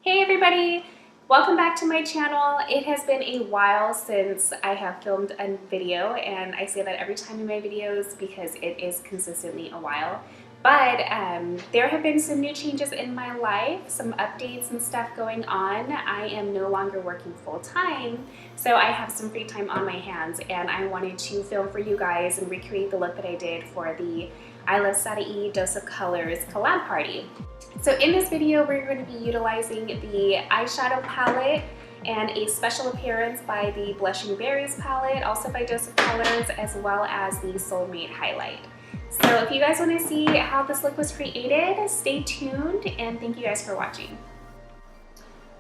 Hey everybody! Welcome back to my channel. It has been a while since I have filmed a video, and I say that every time in my videos because it is consistently a while. But there have been some new changes in my life, some updates and stuff going on. I am no longer working full-time, so I have some free time on my hands, and I wanted to film for you guys and recreate the look that I did for the ILUVSARAHI Dose of Colors collab party. So in this video, we're going to be utilizing the eyeshadow palette and a special appearance by the Blushing Berries palette, also by Dose of Colors, as well as the Soulmate highlight. So if you guys want to see how this look was created, stay tuned, and thank you guys for watching.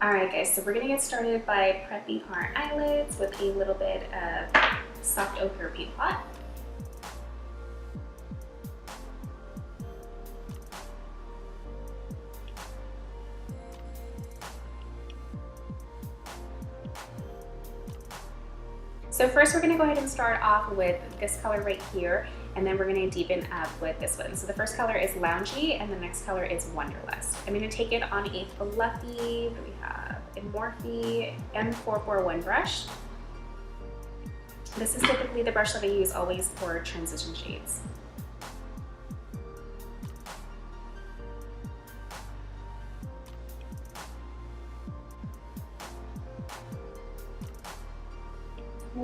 Alright guys, so we're going to get started by prepping our eyelids with a little bit of soft ochre paint pot. So first we're going to go ahead and start off with this color right here, and then we're going to deepen up with this one. So the first color is Loungy, and the next color is Wanderlust. I'm going to take it on a fluffy, we have a Morphe M441 brush. This is typically the brush that I use always for transition shades.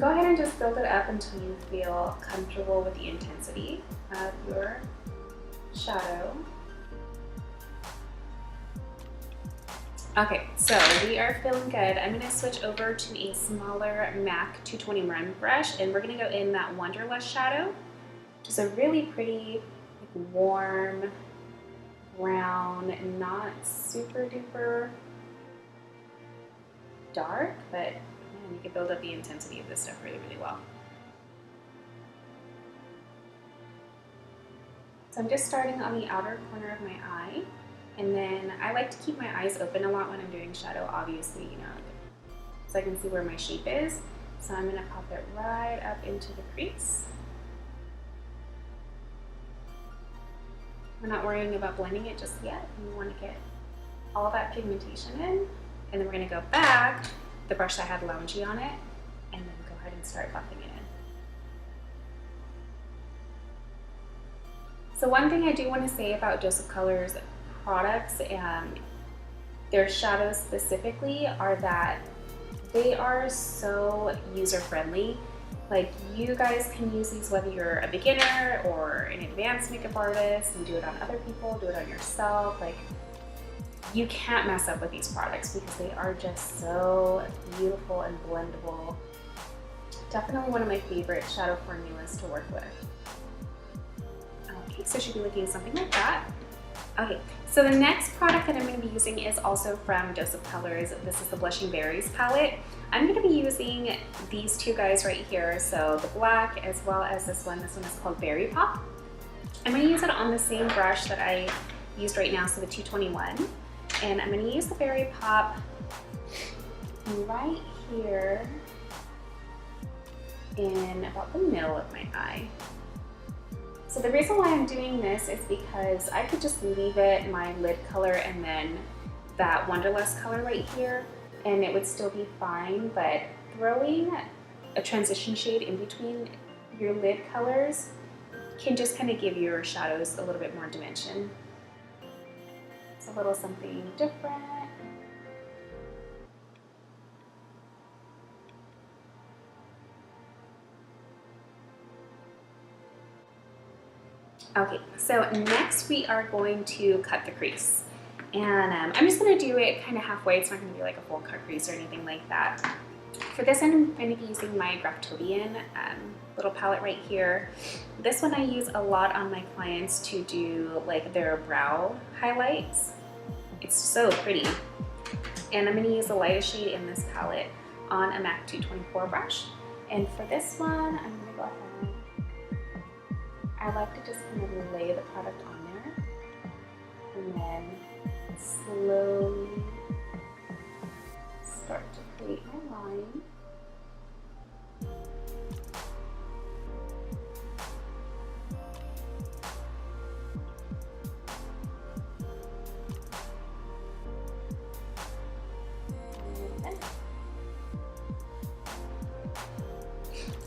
Go ahead and just build it up until you feel comfortable with the intensity of your shadow. Okay, so we are feeling good. I'm going to switch over to a smaller MAC 220 brush, and we're going to go in that Wanderlust shadow, which is a really pretty, warm brown, not super duper dark, but you can build up the intensity of this stuff really, really well. So I'm just starting on the outer corner of my eye, and then I like to keep my eyes open a lot when I'm doing shadow, obviously, so I can see where my shape is. So I'm going to pop it right up into the crease. We're not worrying about blending it just yet. We want to get all that pigmentation in, and then we're going to go back the brush that had Loungy on it, and then go ahead and start buffing it in. So one thing I do want to say about Dose of Colors products and their shadows specifically are that they are so user-friendly. Like, you guys can use these whether you're a beginner or an advanced makeup artist, and do it on other people, do it on yourself. Like, you can't mess up with these products because they are just so beautiful and blendable. Definitely one of my favorite shadow formulas to work with. Okay, so it should be looking something like that. Okay, so the next product that I'm going to be using is also from Dose of Colors. This is the Blushing Berries palette. I'm going to be using these two guys right here, so the black as well as this one. This one is called Berry Pop. I'm going to use it on the same brush that I used right now, so the 221. And I'm going to use the Berry Pop right here in about the middle of my eye. So the reason why I'm doing this is because I could just leave it my lid color and then that Wanderlust color right here, and it would still be fine, but throwing a transition shade in between your lid colors can just kind of give your shadows a little bit more dimension. It's a little something different. Okay, so next we are going to cut the crease. And I'm just going to do it kind of halfway. It's not going to be like a full cut crease or anything like that. For this, I'm going to be using my Graftobian little palette right here. This one I use a lot on my clients to do like their brow highlights. It's so pretty. And I'm going to use the lightest shade in this palette on a MAC 224 brush. And for this one, I'm going to go ahead. I like to just kind of lay the product on there and then slowly start to create my line.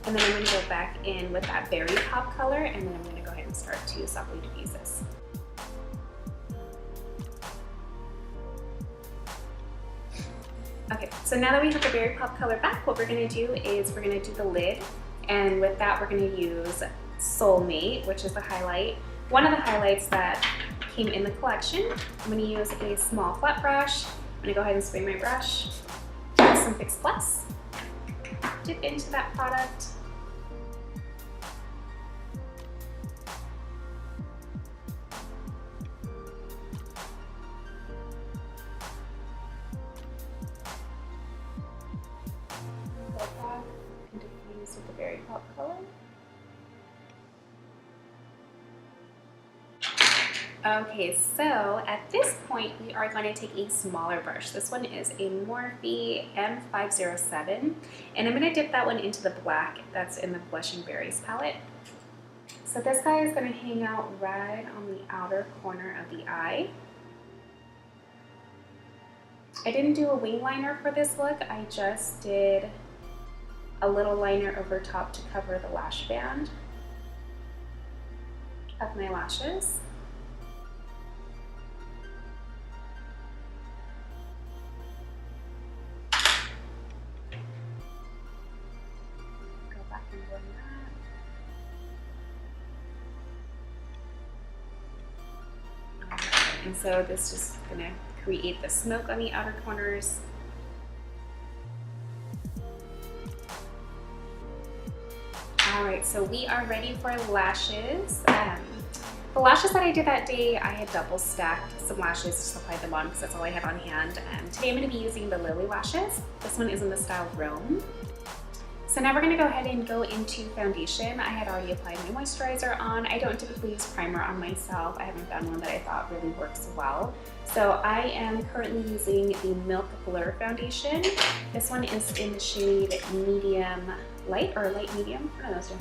And then I'm going to go back in with that berry pop color, and then I'm going to go ahead and start to softly diffuse this. Okay, so now that we have the berry pop color back, what we're going to do is we're going to do the lid, and with that we're going to use Soulmate, which is the highlight. One of the highlights that came in the collection. I'm going to use a small flat brush. I'm going to go ahead and spray my brush with some Fix Plus. Dip into that product. Go back and diffuse with the berry pop color. Okay, so at this point we are going to take a smaller brush. This one is a Morphe M507, and I'm going to dip that one into the black that's in the Blushing Berries palette. So this guy is going to hang out right on the outer corner of the eye. I didn't do a wing liner for this look, I just did a little liner over top to cover the lash band of my lashes. And so this is just gonna create the smoke on the outer corners. All right, so we are ready for lashes. The lashes that I did that day, I had double stacked some lashes, just applied them on because that's all I had on hand. Today I'm gonna be using the Lily lashes. This one is in the style Rome. So now we're going to go ahead and go into foundation. I had already applied my moisturizer on. I don't typically use primer on myself. I haven't found one that I thought really works well. So I am currently using the Milk Blur foundation. This one is in the shade medium light or light medium, one of those two.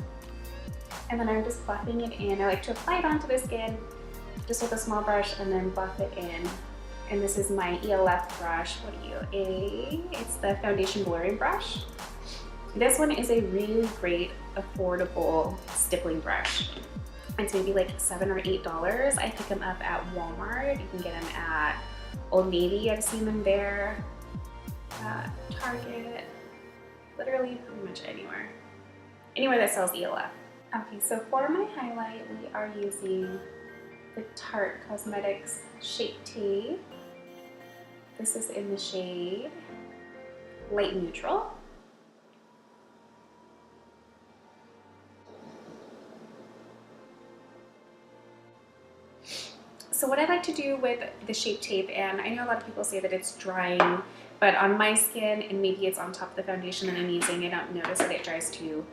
And then I'm just buffing it in. I like to apply it onto the skin just with a small brush and then buff it in. And this is my ELF brush. It's the foundation blurring brush. This one is a really great, affordable stippling brush. It's maybe like $7 or $8. I pick them up at Walmart. You can get them at Old Navy. I've seen them there. Target. Literally pretty much anywhere. Anywhere that sells ELF. Okay, so for my highlight, we are using the Tarte Cosmetics Shape Tape. This is in the shade Light Neutral. So what I like to do with the Shape Tape, and I know a lot of people say that it's drying, but on my skin, and maybe it's on top of the foundation that I'm using, I don't notice that it dries too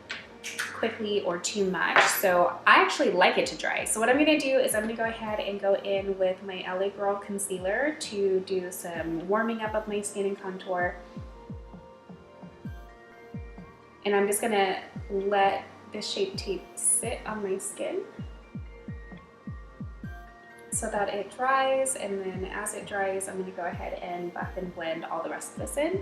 quickly or too much. So I actually like it to dry. So what I'm gonna do is I'm gonna go ahead and go in with my LA Girl concealer to do some warming up of my skin and contour. And I'm just gonna let the Shape Tape sit on my skin so that it dries, and then as it dries, I'm gonna go ahead and buff and blend all the rest of this in.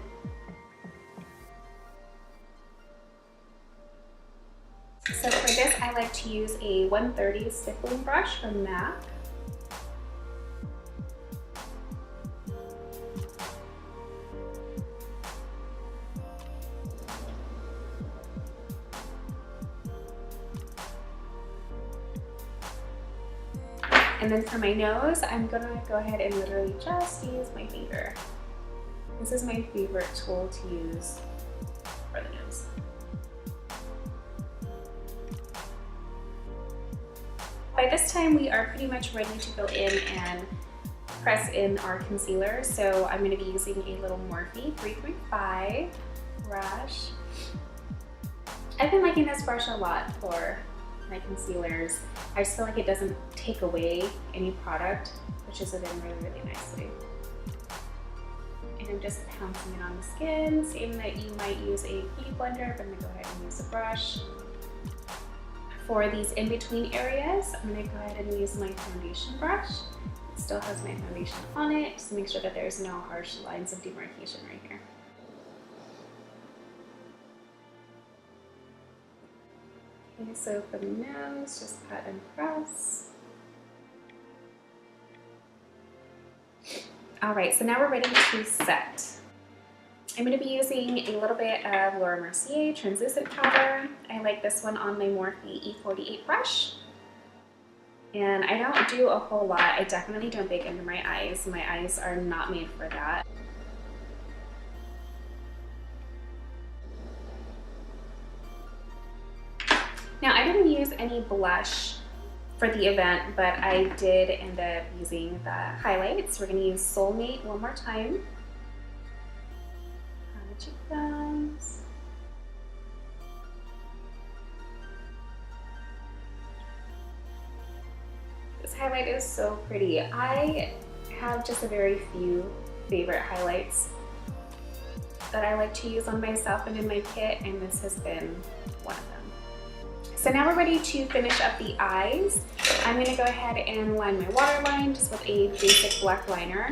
So for this, I like to use a 130 stippling brush from MAC. And then for my nose, I'm gonna go ahead and literally just use my finger. This is my favorite tool to use for the nose. By this time, we are pretty much ready to go in and press in our concealer. So I'm gonna be using a little Morphe 335 brush. I've been liking this brush a lot for my concealers. I just feel like it doesn't take away any product, which is done really, really nicely. And I'm just pouncing it on the skin, same that you might use a beauty blender, but I'm gonna go ahead and use a brush. For these in-between areas, I'm gonna go ahead and use my foundation brush. It still has my foundation on it, just to make sure that there's no harsh lines of demarcation right here. Okay, so for the nose, just pat and press. All right, so now we're ready to set. I'm going to be using a little bit of Laura Mercier translucent powder. I like this one on my Morphe E48 brush. And I don't do a whole lot. I definitely don't bake under my eyes. My eyes are not made for that. Now, I didn't use any blush for the event, but I did end up using the highlights. We're going to use Soulmate one more time. On the cheekbones. This highlight is so pretty. I have just a very few favorite highlights that I like to use on myself and in my kit, and this has been one of them. So now we're ready to finish up the eyes. I'm going to go ahead and line my waterline just with a basic black liner.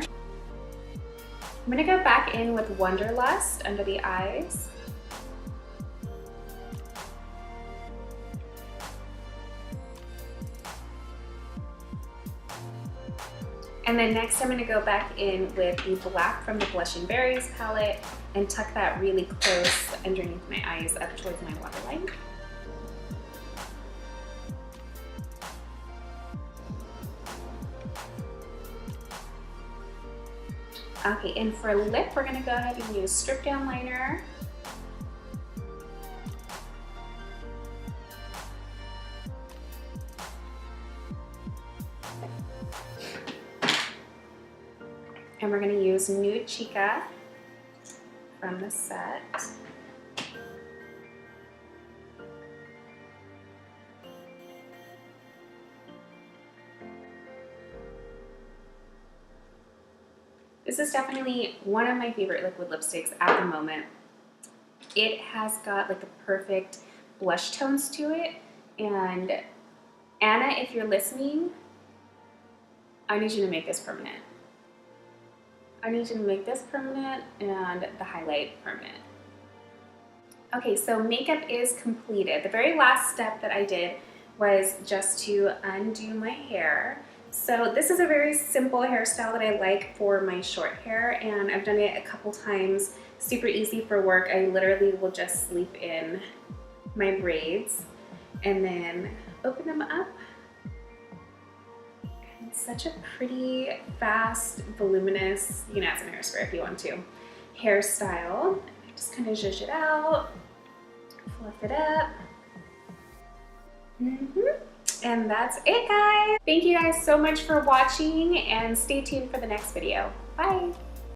I'm going to go back in with Wonderlust under the eyes. And then next I'm going to go back in with the black from the Blushing Berries palette and tuck that really close underneath my eyes up towards my waterline. Okay, and for lip, we're going to go ahead and use Strip Down Liner. And we're going to use Nude Chica from the set. This is definitely one of my favorite liquid lipsticks at the moment. It has got like the perfect blush tones to it. And Anna, if you're listening, I need you to make this permanent. I need you to make this permanent and the highlight permanent. Okay, so makeup is completed. The very last step that I did was just to undo my hair. So this is a very simple hairstyle that I like for my short hair, and I've done it a couple times. Super easy for work. I literally will just sleep in my braids and then open them up. And it's such a pretty, fast, voluminous, you can add some hairspray if you want to, hairstyle. Just kind of zhuzh it out, fluff it up. And that's it, guys. Thank you guys so much for watching, and stay tuned for the next video. Bye.